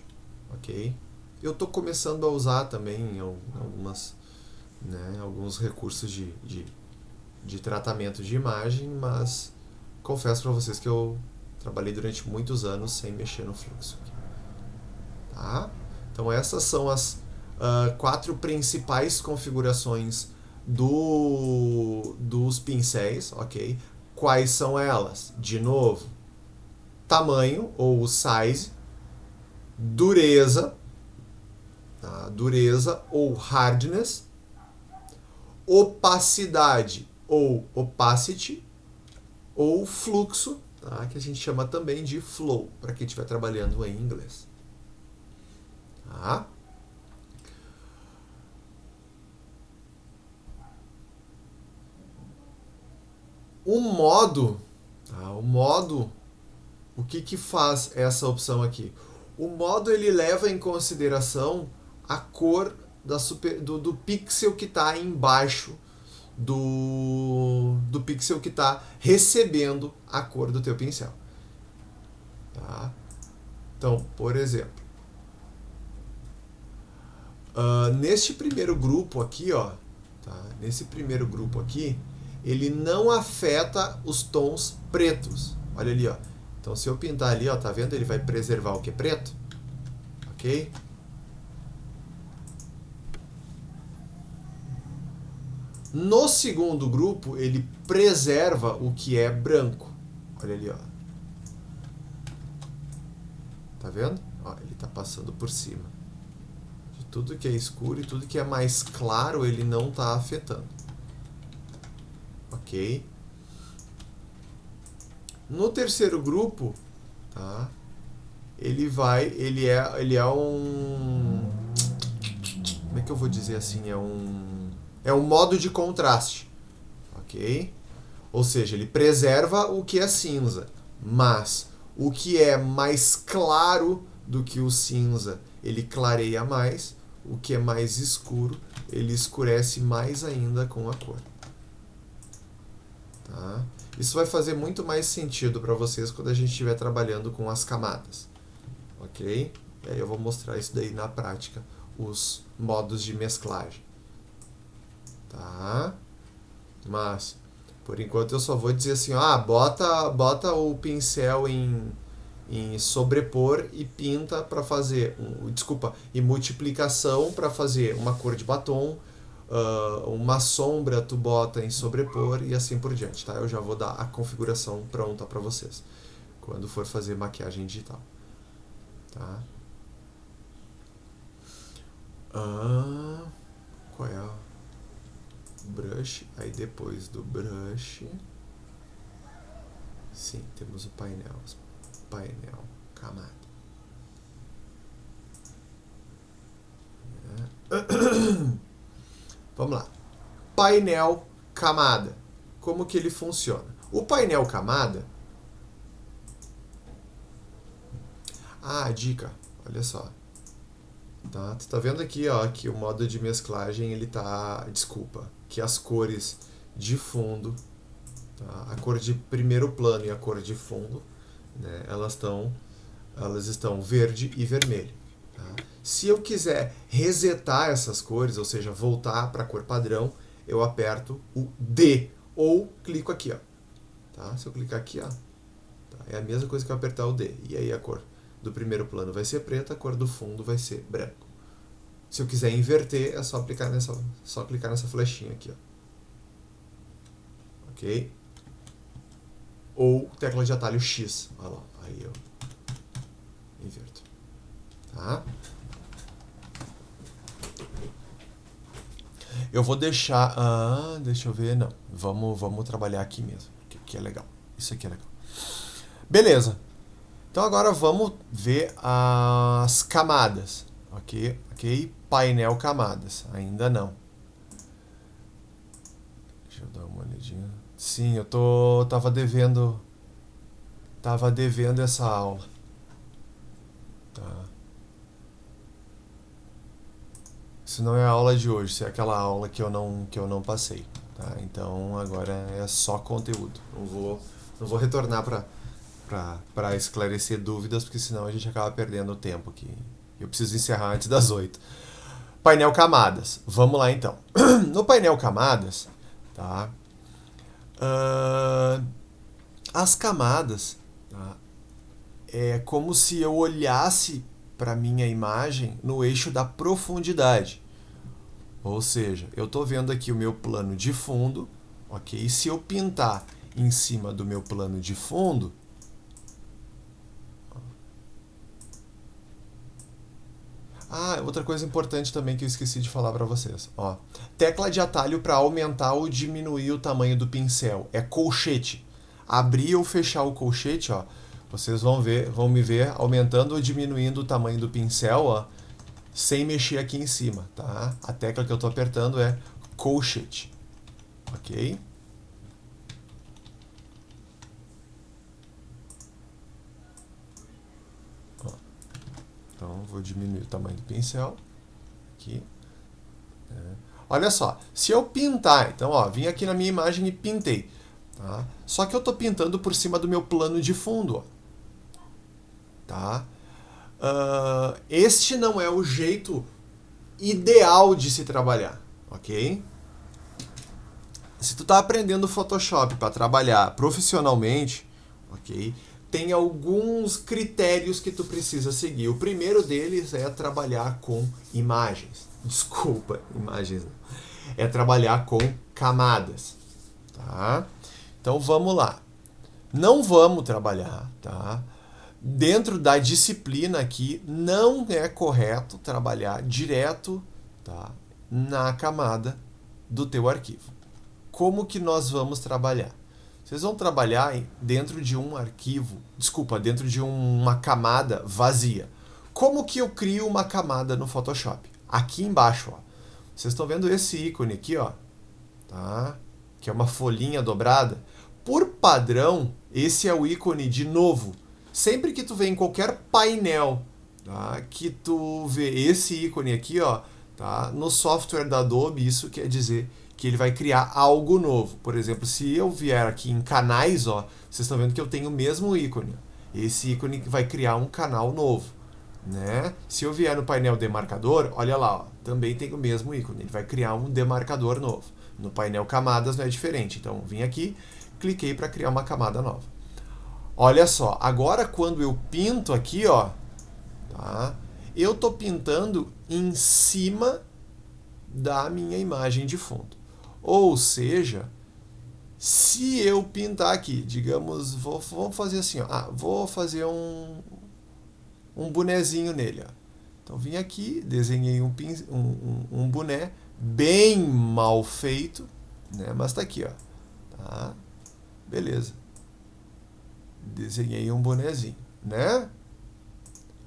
ok? Eu estou começando a usar também em alguns recursos de tratamento de imagem, mas confesso para vocês que eu trabalhei durante muitos anos sem mexer no fluxo. Tá? Então essas são as 4 principais configurações dos pincéis, ok? Quais são elas? De novo, tamanho ou size, dureza, tá? Dureza ou hardness, opacidade ou opacity, ou fluxo, tá? Que a gente chama também de flow, para quem estiver trabalhando em inglês. Tá? O modo, o que faz essa opção aqui? O modo ele leva em consideração a cor do pixel que está embaixo do pixel que está recebendo a cor do teu pincel. Tá? Então, por exemplo, neste primeiro grupo aqui, ó, tá? Nesse primeiro grupo aqui, ele não afeta os tons pretos. Olha ali, ó. Então, se eu pintar ali, ó, tá vendo? Ele vai preservar o que é preto, ok? No segundo grupo, ele preserva o que é branco. Olha ali, ó. Tá vendo? Ó, ele tá passando por cima. De tudo que é escuro e tudo que é mais claro, ele não tá afetando. Ok? No terceiro grupo, tá? Ele é um... Como é que eu vou dizer assim? É um modo de contraste, ok? Ou seja, ele preserva o que é cinza, mas o que é mais claro do que o cinza, ele clareia mais, o que é mais escuro, ele escurece mais ainda com a cor. Tá? Isso vai fazer muito mais sentido para vocês quando a gente estiver trabalhando com as camadas, ok? E aí eu vou mostrar isso daí na prática, os modos de mesclagem. Tá? Mas, por enquanto eu só vou dizer assim, bota o pincel em sobrepor e pinta para fazer, e multiplicação para fazer uma cor de batom, uma sombra tu bota em sobrepor e assim por diante, tá? Eu já vou dar a configuração pronta para vocês quando for fazer maquiagem digital, tá? Qual é o brush? Aí depois do brush, sim, temos o painel camada. Vamos lá. Painel camada. Como que ele funciona? O painel camada... dica. Olha só. Tá? Tu tá vendo aqui, ó, que o modo de mesclagem, ele tá... Desculpa. Que as cores de fundo, tá? A cor de primeiro plano e a cor de fundo, né? Elas estão verde e vermelho. Tá? Se eu quiser resetar essas cores, ou seja, voltar para a cor padrão, eu aperto o D ou clico aqui, ó. Tá? Se eu clicar aqui, ó, tá? É a mesma coisa que eu apertar o D. E aí a cor do primeiro plano vai ser preta, a cor do fundo vai ser branco. Se eu quiser inverter, é só clicar nessa flechinha aqui, ó. Ok? Ou tecla de atalho X. Olha lá, aí eu inverto. Tá? Eu vou deixar... deixa eu ver, não. Vamos trabalhar aqui mesmo, que é legal. Isso aqui é legal. Beleza. Então agora vamos ver as camadas. Ok? Painel camadas. Ainda não. Deixa eu dar Sim, tava devendo essa aula. Tá. Isso não é a aula de hoje, isso é aquela aula que eu não passei. Tá? Então agora é só conteúdo. Não vou retornar para esclarecer dúvidas, porque senão a gente acaba perdendo o tempo aqui. Eu preciso encerrar antes das 8. Painel camadas. Vamos lá então. No painel camadas, tá? As camadas, tá? É como se eu olhasse para minha imagem no eixo da profundidade. Ou seja, eu estou vendo aqui o meu plano de fundo, ok? E se eu pintar em cima do meu plano de fundo, outra coisa importante também que eu esqueci de falar para vocês. Ó, tecla de atalho para aumentar ou diminuir o tamanho do pincel. É colchete. Abrir ou fechar o colchete, ó, vocês vão me ver aumentando ou diminuindo o tamanho do pincel, ó, sem mexer aqui em cima, tá? A tecla que eu estou apertando é colchete, ok? Ó. Então, vou diminuir o tamanho do pincel aqui. Olha só, se eu pintar, então, ó, vim aqui na minha imagem e pintei, tá? Só que eu estou pintando por cima do meu plano de fundo, ó, tá? Este não é o jeito ideal de se trabalhar, ok? Se tu tá aprendendo Photoshop para trabalhar profissionalmente, ok? Tem alguns critérios que tu precisa seguir. O primeiro deles é trabalhar com imagens. Desculpa, imagens não. É trabalhar com camadas, tá? Então vamos lá. Não vamos trabalhar, tá? Dentro da disciplina aqui, não é correto trabalhar direto, tá, na camada do teu arquivo. Como que nós vamos trabalhar? Vocês vão trabalhar dentro de um arquivo, dentro de uma camada vazia. Como que eu crio uma camada no Photoshop? Aqui embaixo, ó. Vocês estão vendo esse ícone aqui, ó, tá? Que é uma folhinha dobrada. Por padrão, esse é o ícone de novo. Sempre que tu vê em qualquer painel, tá, que tu vê esse ícone aqui, ó, tá, no software da Adobe, isso quer dizer que ele vai criar algo novo. Por exemplo, se eu vier aqui em canais, ó, vocês estão vendo que eu tenho o mesmo ícone. Esse ícone vai criar um canal novo, né? Se eu vier no painel demarcador, olha lá, ó, também tem o mesmo ícone. Ele vai criar um demarcador novo. No painel camadas não é diferente. Então, vim aqui, cliquei para criar uma camada nova. Olha só, agora quando eu pinto aqui, ó, tá? Eu tô pintando em cima da minha imagem de fundo. Ou seja, se eu pintar aqui, digamos, vou fazer assim, ó, vou fazer um bonezinho nele, ó. Então vim aqui, desenhei um boné bem mal feito, né? Mas tá aqui, ó, tá? Beleza. Desenhei um bonezinho, né?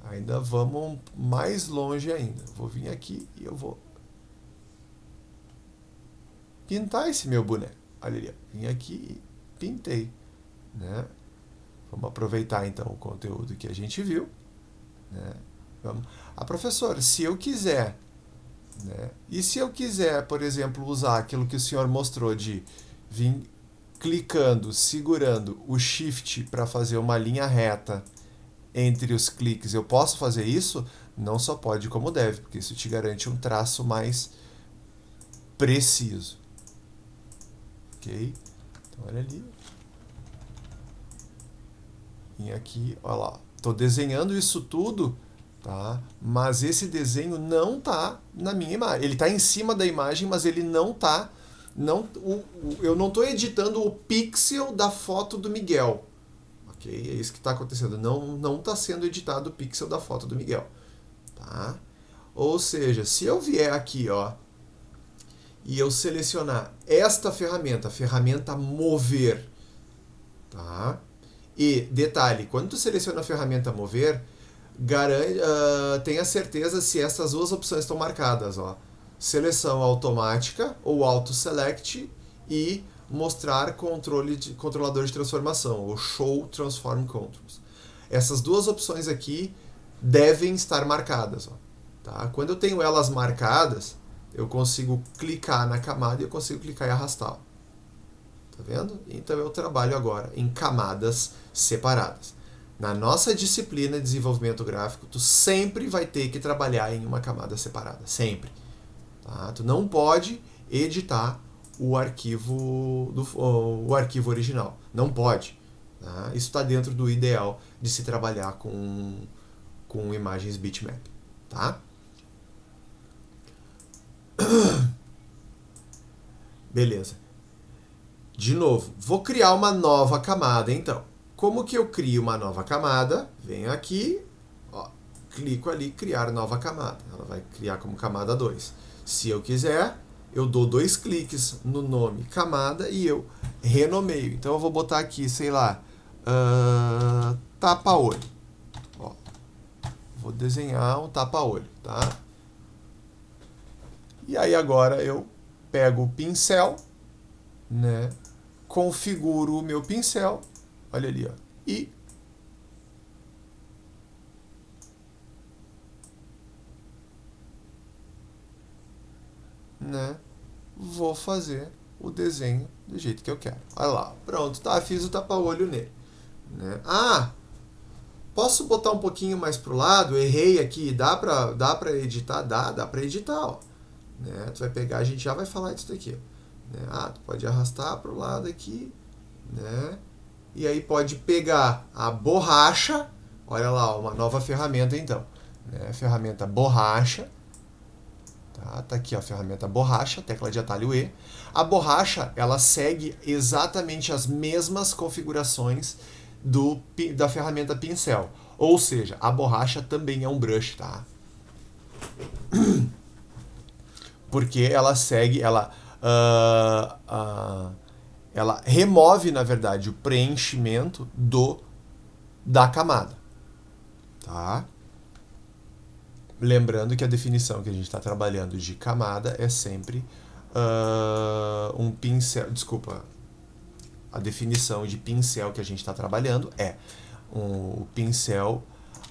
Ainda vamos mais longe ainda. Vou vir aqui e eu vou pintar esse meu boné. Olha ali, vim aqui e pintei, né? Vamos aproveitar então o conteúdo que a gente viu, né? Vamos. Professor, se eu quiser, né? E se eu quiser, por exemplo, usar aquilo que o senhor mostrou de vir clicando, segurando o Shift para fazer uma linha reta entre os cliques, eu posso fazer isso? Não só pode como deve, porque isso te garante um traço mais preciso. Ok? Então, olha ali. E aqui, olha lá. Estou desenhando isso tudo, tá? Mas esse desenho não está na minha imagem. Ele está em cima da imagem, mas ele não está... eu não estou editando o pixel da foto do Miguel. Ok? É isso que está acontecendo. Não está sendo editado o pixel da foto do Miguel. Tá? Ou seja, se eu vier aqui, ó, e eu selecionar esta ferramenta, a ferramenta mover, tá? E detalhe, quando tu seleciona a ferramenta mover, tenha certeza se essas duas opções estão marcadas, ó. Seleção automática ou auto select e mostrar controlador de transformação, ou Show Transform Controls. Essas duas opções aqui devem estar marcadas. Ó, tá? Quando eu tenho elas marcadas, eu consigo clicar na camada e eu consigo clicar e arrastar. Ó. Tá vendo? Então eu trabalho agora em camadas separadas. Na nossa disciplina de desenvolvimento gráfico, tu sempre vai ter que trabalhar em uma camada separada. Sempre. Tá? Tu não pode editar o arquivo original. Não pode. Tá? Isso está dentro do ideal de se trabalhar com imagens bitmap. Tá? Beleza. De novo, vou criar uma nova camada, então. Como que eu crio uma nova camada? Venho aqui, ó, clico ali, criar nova camada. Ela vai criar como camada 2. Se eu quiser, eu dou 2 cliques no nome camada e eu renomeio. Então eu vou botar aqui, sei lá, tapa-olho. Ó, vou desenhar um tapa-olho, tá? E aí agora eu pego o pincel, né? Configuro o meu pincel, olha ali, ó, e né, vou fazer o desenho do jeito que eu quero. Olha lá, pronto, tá, fiz o tapa-olho nele. Né? Ah, posso botar um pouquinho mais pro lado? Errei aqui, dá pra editar? Dá pra editar, ó. Né? Tu vai pegar, a gente já vai falar disso daqui. Né? Ah, tu pode arrastar pro lado aqui, né? E aí pode pegar a borracha, olha lá, uma nova ferramenta então, né? Ferramenta borracha, tá aqui ó, a ferramenta borracha, tecla de atalho E. A borracha, ela segue exatamente as mesmas configurações da ferramenta pincel, ou seja, a borracha também é um brush, tá? Porque ela segue, ela remove, na verdade, o preenchimento da camada. Tá? Lembrando que a definição que a gente está trabalhando de camada é sempre um pincel. Desculpa. A definição de pincel que a gente está trabalhando é o pincel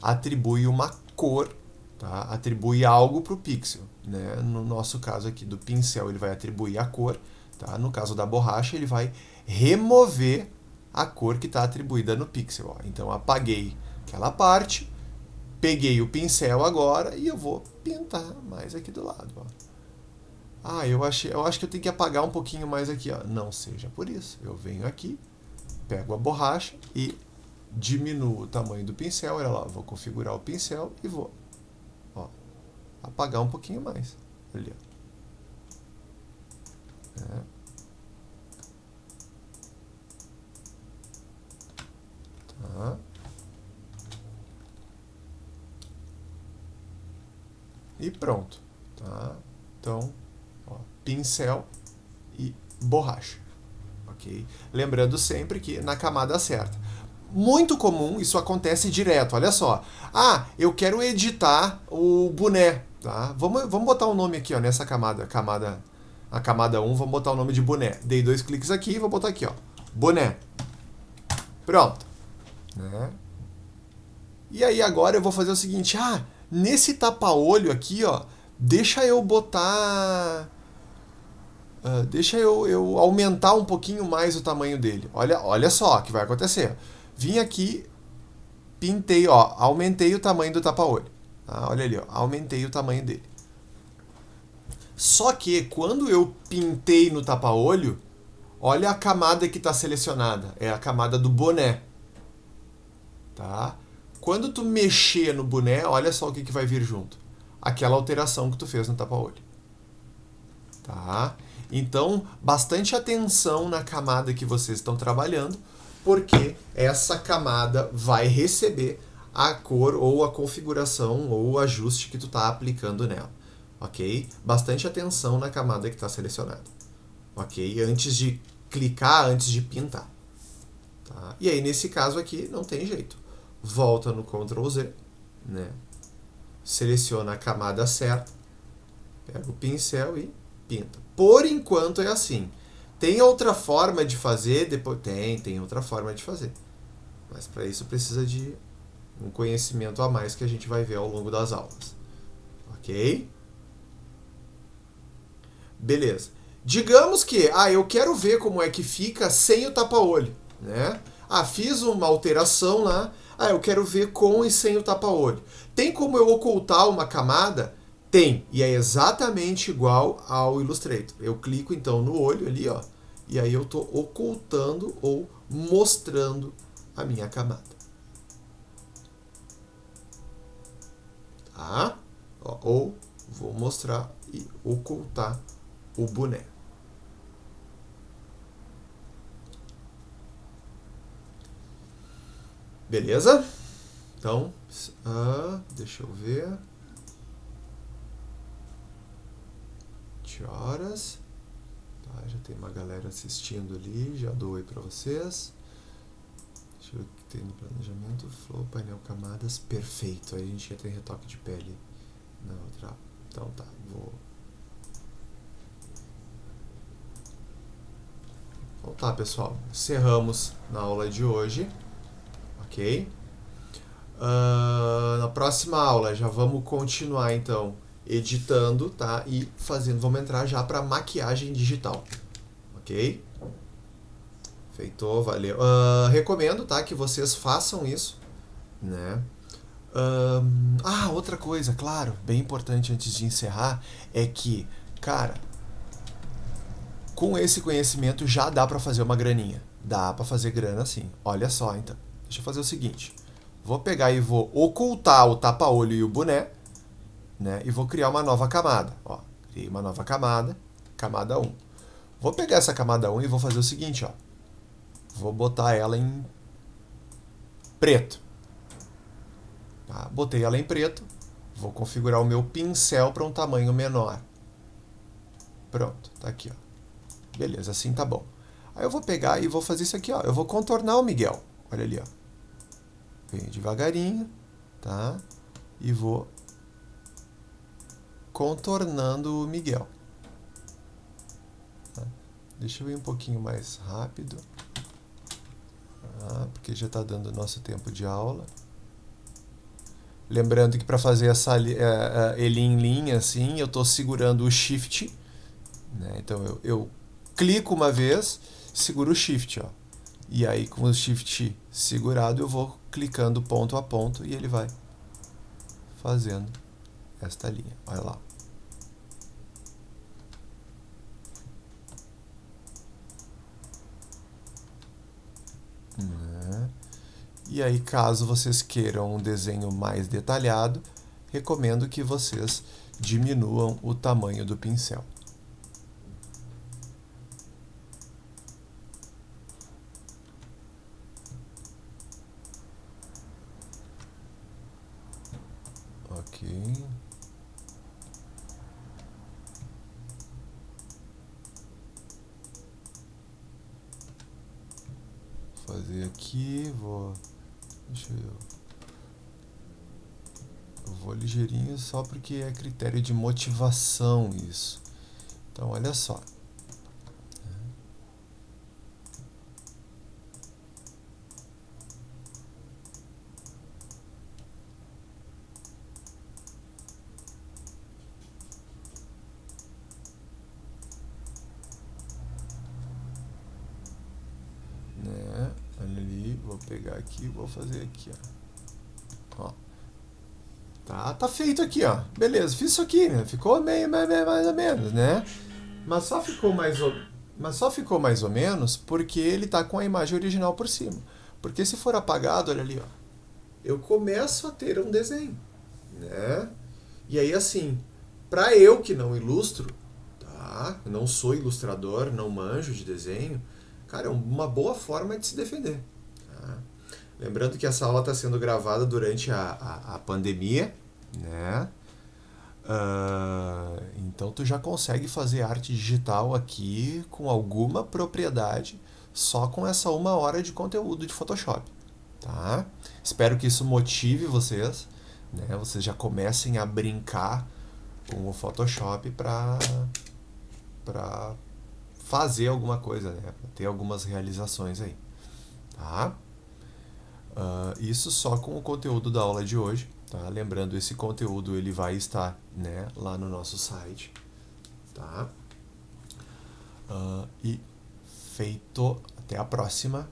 atribui uma cor, tá? Atribui algo para o pixel. Né? No nosso caso aqui do pincel, ele vai atribuir a cor. Tá? No caso da borracha, ele vai remover a cor que está atribuída no pixel. Ó. Então, apaguei aquela parte, peguei o pincel agora e eu vou pintar mais aqui do lado. Ó. Ah, eu acho que eu tenho que apagar um pouquinho mais aqui. Ó. Não seja por isso. Eu venho aqui, pego a borracha e diminuo o tamanho do pincel. Olha lá, vou configurar o pincel e vou apagar um pouquinho mais. Ali, ó. Tá. E pronto. Tá? Então, ó, pincel e borracha. Ok? Lembrando sempre que na camada certa. Muito comum, isso acontece direto, olha só. Ah, eu quero editar o boné. Tá? Vamos botar um nome aqui, ó, nessa camada. A camada 1, vamos botar o nome de boné. Dei 2 cliques aqui e vou botar aqui, ó. Boné. Pronto. Né? E aí agora eu vou fazer o seguinte. Ah, nesse tapa-olho aqui, ó. Deixa eu botar... deixa eu aumentar um pouquinho mais o tamanho dele. Olha só o que vai acontecer. Vim aqui, pintei, ó. Aumentei o tamanho do tapa-olho. Tá? Olha ali, ó. Aumentei o tamanho dele. Só que quando eu pintei no tapa-olho, olha a camada que está selecionada. É a camada do boné. Tá? Quando tu mexer no boné, olha só o que vai vir junto. Aquela alteração que tu fez no tapa-olho. Tá? Então, bastante atenção na camada que vocês estão trabalhando, porque essa camada vai receber a cor ou a configuração ou o ajuste que tu está aplicando nela. Ok? Bastante atenção na camada que está selecionada. Ok? Antes de clicar, antes de pintar. Tá? E aí, nesse caso aqui, não tem jeito. Volta no Ctrl Z, né? Seleciona a camada certa, pega o pincel e pinta. Por enquanto é assim. Tem outra forma de fazer? Depois tem outra forma de fazer. Mas para isso precisa de um conhecimento a mais que a gente vai ver ao longo das aulas. Ok? Beleza. Digamos que, eu quero ver como é que fica sem o tapa-olho, né? Fiz uma alteração lá, eu quero ver com e sem o tapa-olho. Tem como eu ocultar uma camada? Tem, e é exatamente igual ao Illustrator. Eu clico então no olho ali, ó, e aí eu estou ocultando ou mostrando a minha camada. Tá? Ou vou mostrar e ocultar o boné. Beleza? Então, deixa eu ver. Horas. Tá, já tem uma galera assistindo ali. Já dou oi pra vocês. Deixa eu ver o que tem no planejamento. Flow, painel, camadas. Perfeito. Aí a gente já tem retoque de pele na outra. Então tá, vou. Então tá, pessoal. Encerramos na aula de hoje. Ok? Na próxima aula já vamos continuar então editando, tá? E fazendo, vamos entrar já para maquiagem digital, ok? Feito, valeu. Recomendo, tá? Que vocês façam isso, né? Outra coisa, claro, bem importante antes de encerrar é que, cara, com esse conhecimento já dá para fazer uma graninha, dá para fazer grana sim. Olha só, então, deixa eu fazer o seguinte. Vou pegar e vou ocultar o tapa-olho e o boné, né? E vou criar uma nova camada. Ó, criei uma nova camada, camada 1. Vou pegar essa camada 1 e vou fazer o seguinte, ó. Vou botar ela em preto. Tá? Botei ela em preto. Vou configurar o meu pincel para um tamanho menor. Pronto, tá aqui, ó. Beleza, assim tá bom. Aí eu vou pegar e vou fazer isso aqui, ó. Eu vou contornar o Miguel. Olha ali, ó. Venho devagarinho, tá? E vou contornando o Miguel. Tá? Deixa eu ir um pouquinho mais rápido, porque já está dando o nosso tempo de aula. Lembrando que para fazer essa ele em linha assim, eu estou segurando o Shift, né? Então eu clico uma vez, seguro o Shift, ó. E aí com o Shift segurado eu vou clicando ponto a ponto e ele vai fazendo esta linha. Olha lá. E aí, caso vocês queiram um desenho mais detalhado, recomendo que vocês diminuam o tamanho do pincel. Ok. Vou fazer aqui, deixa eu vou ligeirinho só porque é critério de motivação isso. Então, olha só. Né? Olha ali, vou pegar aqui e vou fazer aqui, ó. Tá feito aqui, ó. Beleza, fiz isso aqui, né? Ficou meio mais ou menos, né? Mas só ficou mais ou menos porque ele tá com a imagem original por cima. Porque se for apagado, olha ali, ó, eu começo a ter um desenho, né? E aí assim, para eu que não ilustro, tá? Eu não sou ilustrador, não manjo de desenho, cara, é uma boa forma de se defender. Tá? Lembrando que essa aula está sendo gravada durante a pandemia, né? Então tu já consegue fazer arte digital aqui com alguma propriedade só com essa 1 hora de conteúdo de Photoshop, tá? Espero que isso motive vocês, né? Vocês já comecem a brincar com o Photoshop para fazer alguma coisa, né? Para ter algumas realizações aí, tá? Isso só com o conteúdo da aula de hoje, tá? Lembrando, esse conteúdo ele vai estar, né, lá no nosso site, tá? E feito, até a próxima.